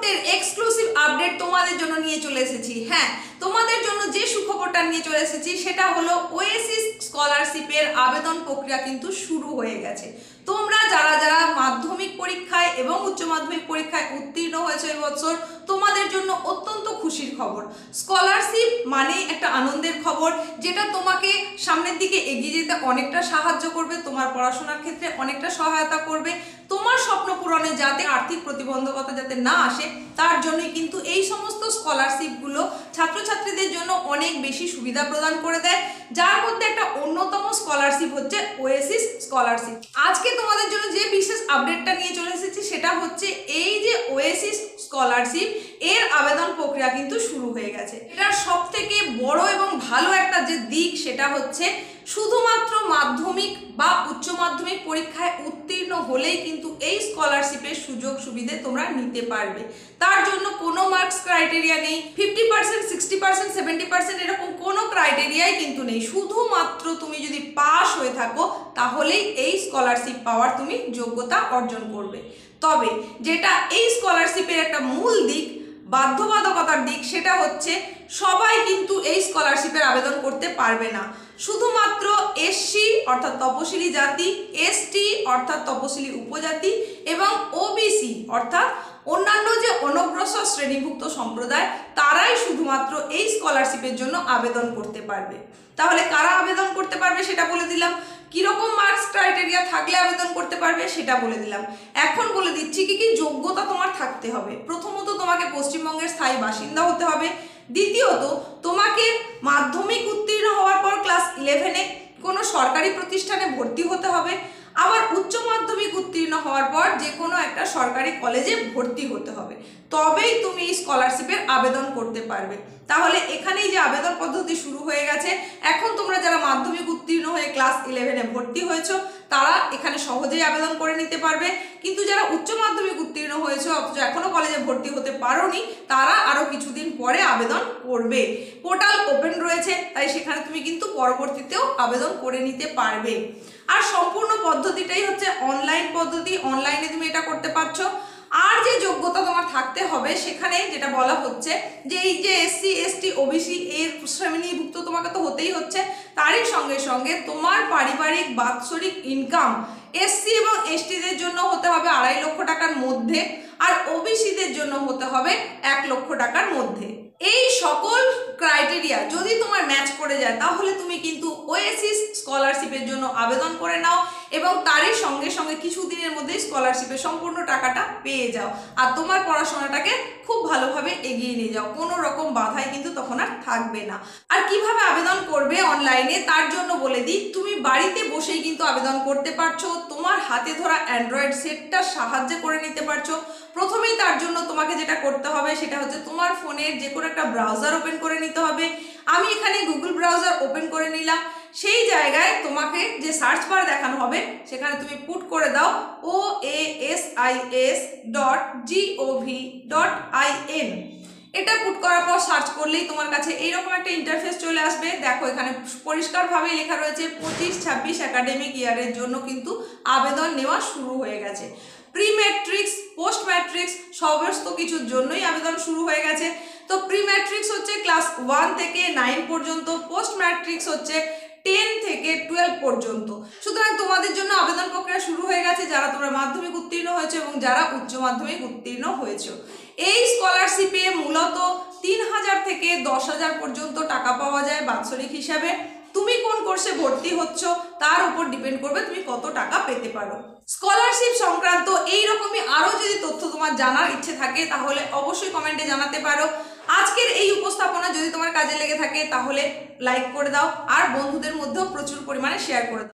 মুহূর্তের exclusive update তোমাদের জন্য নিয়ে চলে এসেছি। হ্যাঁ, তোমাদের জন্য যে সুখবরটা নিয়ে চলে এসেছি সেটা হলো ওয়েসিস স্কলারশিপের আবেদন প্রক্রিয়া কিন্তু শুরু হয়ে গেছে। তোমরা যারা যারা মাধ্যমিক পরীক্ষায় এবং উচ্চ মাধ্যমিক পরীক্ষায় উত্তীর্ণ হয়েছে এই বছর, তোমাদের জন্য অত্যন্ত খুশির খবর। স্কলারশিপ মানে একটা আনন্দের খবর, যেটা তোমাকে সামনের দিকে এগিয়ে যেতে অনেকটা সাহায্য করবে, তোমার পড়াশোনার ক্ষেত্রে অনেকটা সহায়তা করবে। তোমার স্বপ্ন পূরণে যাতে আর্থিক প্রতিবন্ধকতা যাতে না আসে, তার জন্যই কিন্তু এই সমস্ত স্কলারশিপগুলো ছাত্রছাত্রীদের জন্য অনেক বেশি সুবিধা প্রদান করে দেয়, যার মধ্যে একটা অন্যতম স্কলারশিপ হচ্ছে ওয়েসিস স্কলারশিপ। আজকে তোমাদের জন্য যে বিশেষ আপডেটটা নিয়ে চলে এসেছি সেটা হচ্ছে এই যে ওয়েসিস স্কলারশিপ এর আবেদন প্রক্রিয়া কিন্তু শুরু হয়ে গেছে। এটার সব থেকে বড় এবং ভালো একটা যে দিক সেটা হচ্ছে শুধুমাত্র মাধ্যমিক বা উচ্চ মাধ্যমিক পরীক্ষায় উত্তীর্ণ হলেই কিন্তু এই স্কলারশিপের সুযোগ সুবিধা তোমরা নিতে পারবে। তার জন্য কোনো মার্কস ক্রাইটেরিয়া নেই, 50%, 60%, 70% এরকম কোনো ক্রাইটেরিয়াই কিন্তু নেই। শুধুমাত্র তুমি যদি পাস হয়ে থাকো তাহলেই এই স্কলারশিপ পাওয়ার তুমি যোগ্যতা অর্জন করবে। তবে যেটা এই স্কলারশিপের একটা মূল দিক, বাধ্যবাধকতার দিক, সেটা হচ্ছে সবাই কিন্তু এই স্কলারশিপের আবেদন করতে পারবে না। শুধুমাত্র এসসি অর্থাৎ তপশিলি জাতি, এসটি অর্থাৎ তপশিলি উপজাতি এবং ওবিসি অর্থাৎ অন্যান্য যে অনগ্রসর শ্রেণীভুক্ত সম্প্রদায়, তারাই শুধুমাত্র এই স্কলারশিপের জন্য আবেদন করতে পারবে। তাহলে কারা আবেদন করতে পারবে সেটা বলে দিলাম, কিরকম মার্কস ক্রাইটেরিয়া থাকলে আবেদন করতে পারবে সেটা বলে দিলাম। এখন বলে দিচ্ছি কি কি যোগ্যতা তোমার থাকতে হবে। প্রথমত তোমাকে পশ্চিমবঙ্গের স্থায়ী বাসিন্দা হতে হবে। দ্বিতীয়ত তোমাকে মাধ্যমিক উত্তীর্ণ হওয়ার পর ক্লাস 11-এ কোনো সরকারি প্রতিষ্ঠানে ভর্তি হতে হবে। আবার উচ্চ মাধ্যমিক উত্তীর্ণ হওয়ার পর যে কোনো একটা সরকারি কলেজে ভর্তি হতে হবে, তবেই তুমি এই স্কলারশিপের আবেদন করতে পারবে। তাহলে এখানেই যে আবেদন পদ্ধতি শুরু হয়ে গেছে। এখন তোমরা যারা মাধ্যমিক উত্তীর্ণ হয়ে ক্লাস 11-এ ভর্তি হয়েছো তারা এখানে সহজেই আবেদন করে নিতে পারবে, কিন্তু যারা উচ্চ মাধ্যমিক উত্তীর্ণ হয়েছে অথচ এখনো কলেজে ভর্তি হতে পারোনি, তারা আরও কিছুদিন পরে আবেদন করবে। পোর্টাল ওপেন রয়েছে, তাই সেখানে তুমি কিন্তু পরবর্তীতেও আবেদন করে নিতে পারবে। আর সম্পূর্ণ পদ্ধতিটাই হচ্ছে অনলাইন পদ্ধতি, অনলাইনে তুমি এটা করতে পারছো। আর যে যোগ্যতা তোমার থাকতে হবে সেখানে যেটা বলা হচ্ছে যে এই যে এসসি এসটি ওবিসি এর শ্রেণীভুক্ত তোমাকে তো হতেই হচ্ছে, তারই সঙ্গে সঙ্গে তোমার পারিবারিক বাৎসরিক ইনকাম এসসি এবং এসটিদের জন্য হতে হবে 2.5 লক্ষ টাকার মধ্যে, আর ওবিসিদের জন্য হতে হবে 1 লক্ষ টাকার মধ্যে। এই সকল ক্রাইটেরিয়া যদি তোমার ম্যাচ করে যায় তাহলে তুমি কিন্তু ওয়েসিস স্কলারশিপের জন্য আবেদন করে নাও এবং তারই সঙ্গে সঙ্গে কিছুদিনের মধ্যে স্কলারশিপের সম্পূর্ণ টাকাটা পেয়ে যাও, আর তোমার পড়াশোনাটাকে খুব ভালোভাবে এগিয়ে নিয়ে যাও। কোনো রকম বাধাই কিন্তু তখন আর থাকবে না। আর কিভাবে আবেদন করবে অনলাইনে তার জন্য বলে দিই, তুমি বাড়িতে বসেই কিন্তু আবেদন করতে পারছো। তোমার হাতে ধরা অ্যান্ড্রয়েড সেটটার সাহায্যে করে নিতে পারছো। প্রথমেই তার জন্য তোমাকে যেটা করতে হবে সেটা হচ্ছে তোমার ফোনের যে কোনো একটা ব্রাউজার ওপেন করে নিতে হবে। আমি এখানে গুগল ব্রাউজার ওপেন করে নিলাম। সেই জায়গায় তোমাকে যে সার্চ বার দেখানো হবে সেখানে তুমি পুট করে দাও oasis.gov.in। এটা পুট করার পর সার্চ করলেই তোমার কাছে এইরকম একটা ইন্টারফেস চলে আসবে। দেখো এখানে পরিষ্কারভাবে লেখা রয়েছে 25-26 একাডেমিক ইয়ারের জন্য কিন্তু আবেদন নেওয়া শুরু হয়ে গেছে। প্রি ম্যাট্রিক্স, পোস্ট ম্যাট্রিক্স সমস্ত কিছুর জন্যই আবেদন শুরু হয়ে গেছে। তো প্রি ম্যাট্রিক্স হচ্ছে ক্লাস 1 থেকে 9 পর্যন্ত, পোস্ট ম্যাট্রিক্স হচ্ছে 10 থেকে 12 পর্যন্ত। সুতরাং তোমাদের জন্য আবেদন প্রক্রিয়া শুরু হয়ে গেছে যারা তোমরা মাধ্যমিক উত্তীর্ণ হয়েছে এবং যারা উচ্চ মাধ্যমিক উত্তীর্ণ হয়েছে। এই স্কলারশিপে মূলত 3000 থেকে 10,000 পর্যন্ত টাকা পাওয়া যায় বাৎসরিক হিসাবে। তুমি কোন কোর্সে ভর্তি হচ্ছ তার উপর ডিপেন্ড করবে তুমি কত টাকা পেতে পারো। স্কলারশিপ সংক্রান্ত এইরকমই আরও যদি তথ্য তোমার জানার ইচ্ছে থাকে তাহলে অবশ্যই কমেন্টে জানাতে পারো। আজকের এই উপস্থাপনা যদি তোমার কাজে লেগে থাকে তাহলে লাইক করে দাও আর বন্ধুদের মধ্যেও প্রচুর পরিমাণে শেয়ার করে দাও।